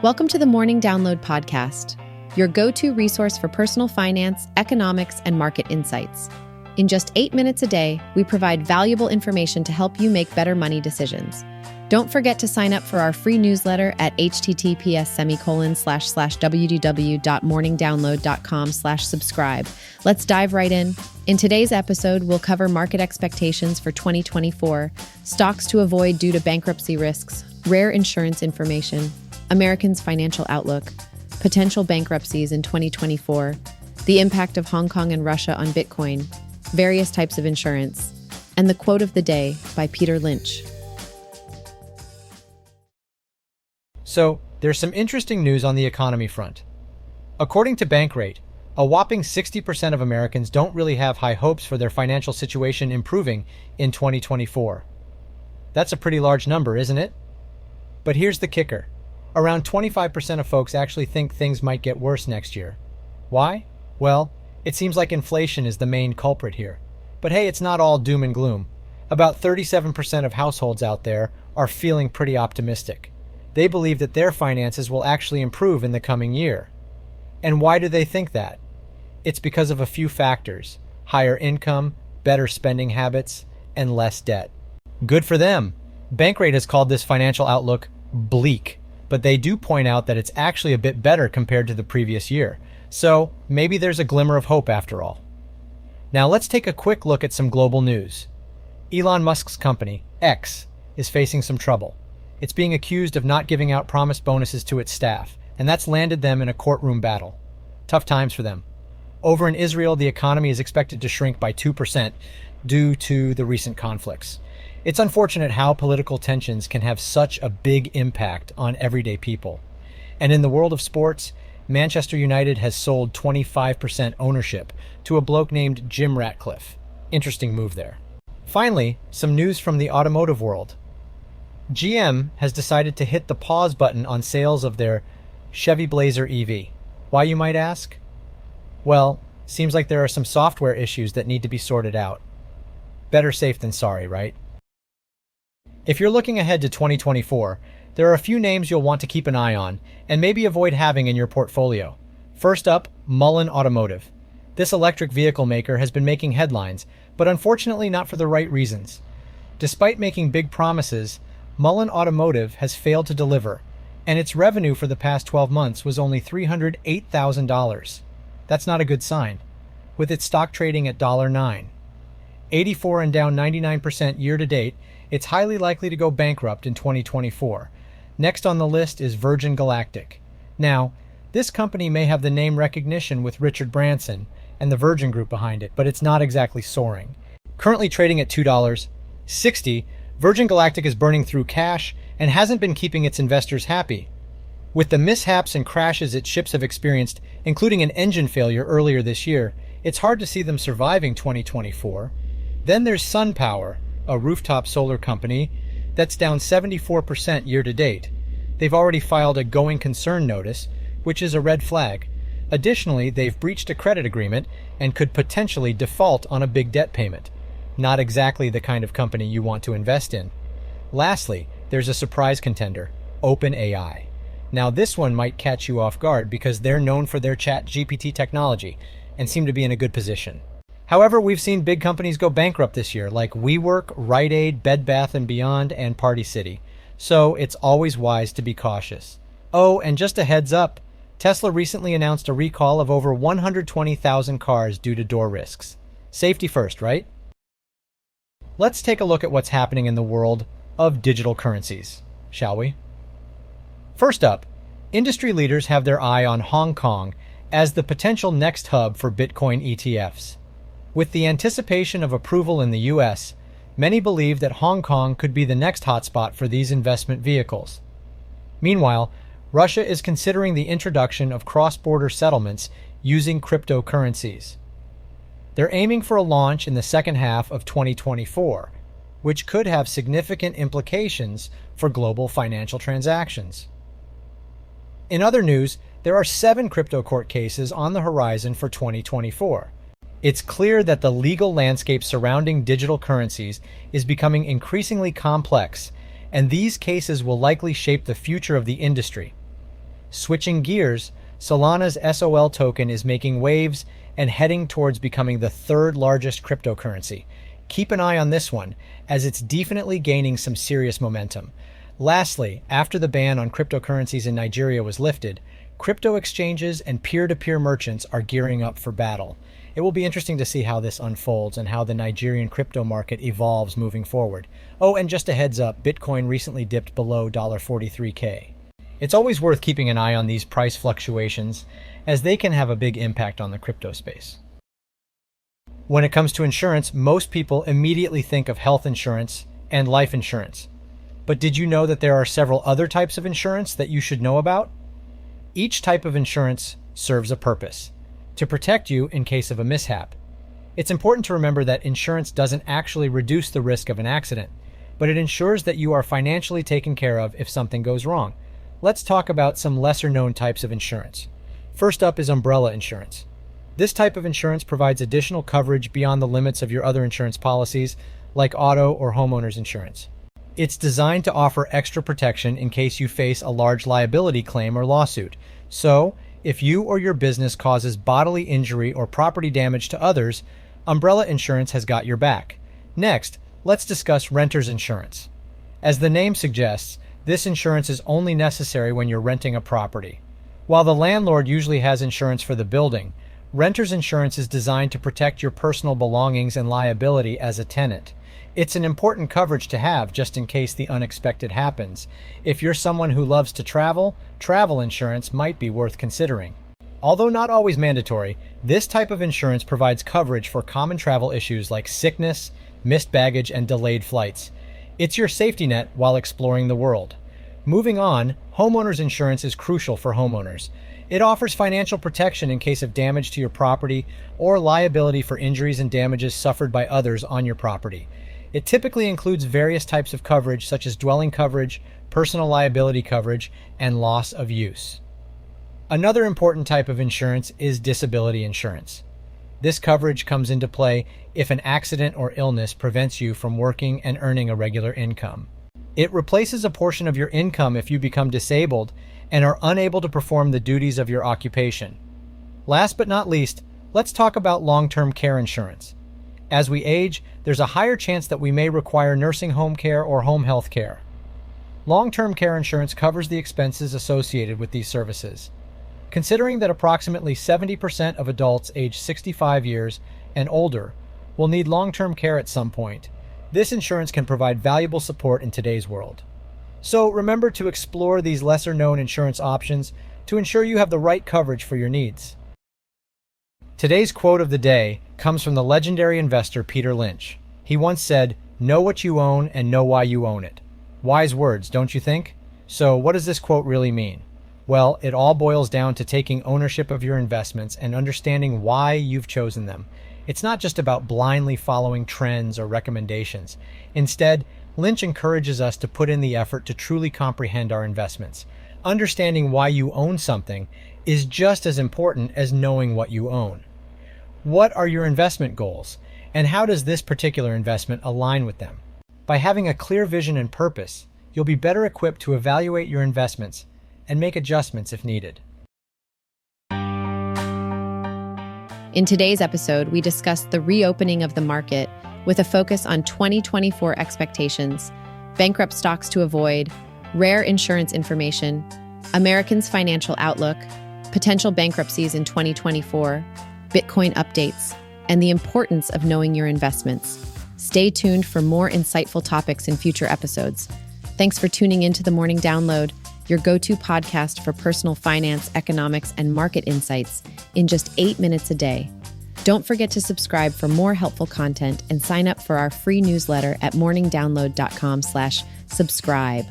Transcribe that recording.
Welcome to the Morning Download Podcast, your go-to resource for personal finance, economics, and market insights. In just 8 minutes a day, we provide valuable information to help you make better money decisions. Don't forget to sign up for our free newsletter at https://www.morningdownload.com/subscribe. Let's dive right in. In today's episode, we'll cover market expectations for 2024, stocks to avoid due to bankruptcy risks, rare insurance information, Americans' financial outlook, potential bankruptcies in 2024, the impact of Hong Kong and Russia on Bitcoin, various types of insurance, and the quote of the day by Peter Lynch. So, there's some interesting news on the economy front. According to Bankrate, a whopping 60% of Americans don't really have high hopes for their financial situation improving in 2024. That's a pretty large number, isn't it? But here's the kicker. Around 25% of folks actually think things might get worse next year. Why? Well, it seems like inflation is the main culprit here. But hey, it's not all doom and gloom. About 37% of households out there are feeling pretty optimistic. They believe that their finances will actually improve in the coming year. And why do they think that? It's because of a few factors: higher income, better spending habits, and less debt. Good for them. Bankrate has called this financial outlook bleak, but they do point out that it's actually a bit better compared to the previous year. So maybe there's a glimmer of hope after all. Now let's take a quick look at some global news. Elon Musk's company, X, is facing some trouble. It's being accused of not giving out promised bonuses to its staff, and that's landed them in a courtroom battle. Tough times for them. Over in Israel, the economy is expected to shrink by 2% due to the recent conflicts. It's unfortunate how political tensions can have such a big impact on everyday people. And in the world of sports, Manchester United has sold 25% ownership to a bloke named Jim Ratcliffe. Interesting move there. Finally, some news from the automotive world. GM has decided to hit the pause button on sales of their Chevy Blazer EV. Why, you might ask? Well, seems like there are some software issues that need to be sorted out. Better safe than sorry, right? If you're looking ahead to 2024, there are a few names you'll want to keep an eye on and maybe avoid having in your portfolio. First up, Mullen Automotive. This electric vehicle maker has been making headlines, but unfortunately not for the right reasons. Despite making big promises, Mullen Automotive has failed to deliver, and its revenue for the past 12 months was only $308,000. That's not a good sign, with its stock trading at $9. 84 and down 99% year to date, it's highly likely to go bankrupt in 2024. Next on the list is Virgin Galactic. Now, this company may have the name recognition with Richard Branson and the Virgin Group behind it, but it's not exactly soaring. Currently trading at $2.60, Virgin Galactic is burning through cash and hasn't been keeping its investors happy. With the mishaps and crashes its ships have experienced, including an engine failure earlier this year, it's hard to see them surviving 2024. Then there's SunPower, a rooftop solar company that's down 74% year to date. They've already filed a going concern notice, which is a red flag. Additionally, they've breached a credit agreement and could potentially default on a big debt payment. Not exactly the kind of company you want to invest in. Lastly, there's a surprise contender, OpenAI. Now this one might catch you off guard because they're known for their ChatGPT technology and seem to be in a good position. However, we've seen big companies go bankrupt this year, like WeWork, Rite Aid, Bed Bath & Beyond, and Party City. So it's always wise to be cautious. Oh, and just a heads up, Tesla recently announced a recall of over 120,000 cars due to door risks. Safety first, right? Let's take a look at what's happening in the world of digital currencies, shall we? First up, industry leaders have their eye on Hong Kong as the potential next hub for Bitcoin ETFs. With the anticipation of approval in the US, many believe that Hong Kong could be the next hotspot for these investment vehicles. Meanwhile, Russia is considering the introduction of cross-border settlements using cryptocurrencies. They're aiming for a launch in the second half of 2024, which could have significant implications for global financial transactions. In other news, there are 7 crypto court cases on the horizon for 2024. It's clear that the legal landscape surrounding digital currencies is becoming increasingly complex, and these cases will likely shape the future of the industry. Switching gears, Solana's SOL token is making waves and heading towards becoming the third largest cryptocurrency. Keep an eye on this one, as it's definitely gaining some serious momentum. Lastly, after the ban on cryptocurrencies in Nigeria was lifted, crypto exchanges and peer-to-peer merchants are gearing up for battle. It will be interesting to see how this unfolds and how the Nigerian crypto market evolves moving forward. Oh, and just a heads up, Bitcoin recently dipped below $43K. It's always worth keeping an eye on these price fluctuations, as they can have a big impact on the crypto space. When it comes to insurance, most people immediately think of health insurance and life insurance. But did you know that there are several other types of insurance that you should know about? Each type of insurance serves a purpose: to protect you in case of a mishap. It's important to remember that insurance doesn't actually reduce the risk of an accident, but it ensures that you are financially taken care of if something goes wrong. Let's talk about some lesser-known types of insurance. First up is umbrella insurance. This type of insurance provides additional coverage beyond the limits of your other insurance policies, like auto or homeowners insurance. It's designed to offer extra protection in case you face a large liability claim or lawsuit. So, if you or your business causes bodily injury or property damage to others, umbrella insurance has got your back. Next, let's discuss renter's insurance. As the name suggests, this insurance is only necessary when you're renting a property. While the landlord usually has insurance for the building, renter's insurance is designed to protect your personal belongings and liability as a tenant. It's an important coverage to have just in case the unexpected happens. If you're someone who loves to travel, travel insurance might be worth considering. Although not always mandatory, this type of insurance provides coverage for common travel issues like sickness, missed baggage, and delayed flights. It's your safety net while exploring the world. Moving on, homeowners insurance is crucial for homeowners. It offers financial protection in case of damage to your property or liability for injuries and damages suffered by others on your property. It typically includes various types of coverage such as dwelling coverage, personal liability coverage, and loss of use. Another important type of insurance is disability insurance. This coverage comes into play if an accident or illness prevents you from working and earning a regular income. It replaces a portion of your income if you become disabled and are unable to perform the duties of your occupation. Last but not least, let's talk about long-term care insurance. As we age, there's a higher chance that we may require nursing home care or home health care. Long-term care insurance covers the expenses associated with these services. Considering that approximately 70% of adults aged 65 years and older will need long-term care at some point, this insurance can provide valuable support in today's world. So remember to explore these lesser-known insurance options to ensure you have the right coverage for your needs. Today's quote of the day comes from the legendary investor Peter Lynch. He once said, "Know what you own and know why you own it." Wise words, don't you think? So what does this quote really mean? Well, it all boils down to taking ownership of your investments and understanding why you've chosen them. It's not just about blindly following trends or recommendations. Instead, Lynch encourages us to put in the effort to truly comprehend our investments. Understanding why you own something is just as important as knowing what you own. What are your investment goals, and how does this particular investment align with them? By having a clear vision and purpose, you'll be better equipped to evaluate your investments and make adjustments if needed. In today's episode, we discussed the reopening of the market with a focus on 2024 expectations, bankrupt stocks to avoid, rare insurance information, Americans' financial outlook, potential bankruptcies in 2024, Bitcoin updates, and the importance of knowing your investments. Stay tuned for more insightful topics in future episodes. Thanks for tuning in to the Morning Download, your go-to podcast for personal finance, economics, and market insights in just 8 minutes a day. Don't forget to subscribe for more helpful content and sign up for our free newsletter at morningdownload.com/subscribe.